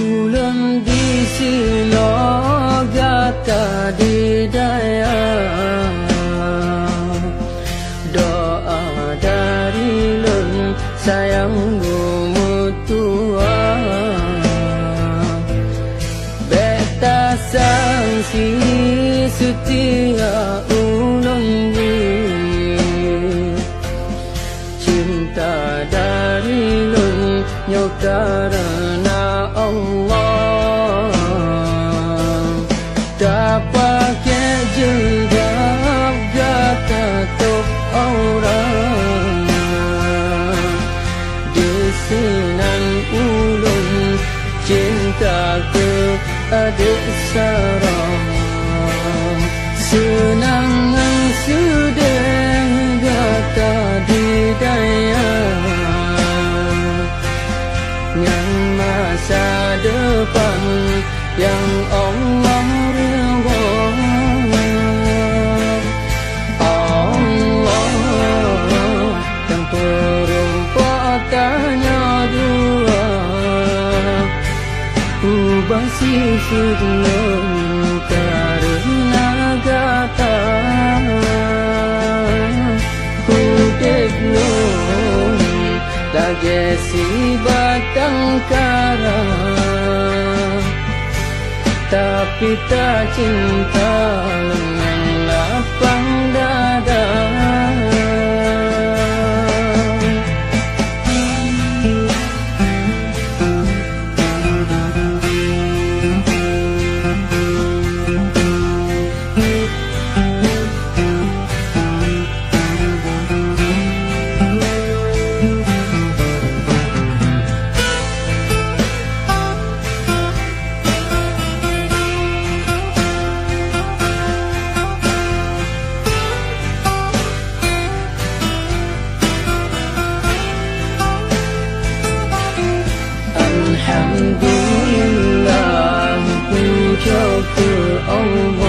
Ulun di silo gata di daya, doa dari lun sayang mutua, beta sangsi setia ulun di cinta dari lun nyo karena Allah dapat jengap gata tok orang di sinan ulun cinta ke adik sarang senangan sudah gata di daya yang masa depan yang Allah ridha. Allah yang perempatannya dua, ubah sifat karena gata hudib lun lagi si batang kara, tapi tak cinta dengan lapang dada. Alhamdulillah, puja ke Allah.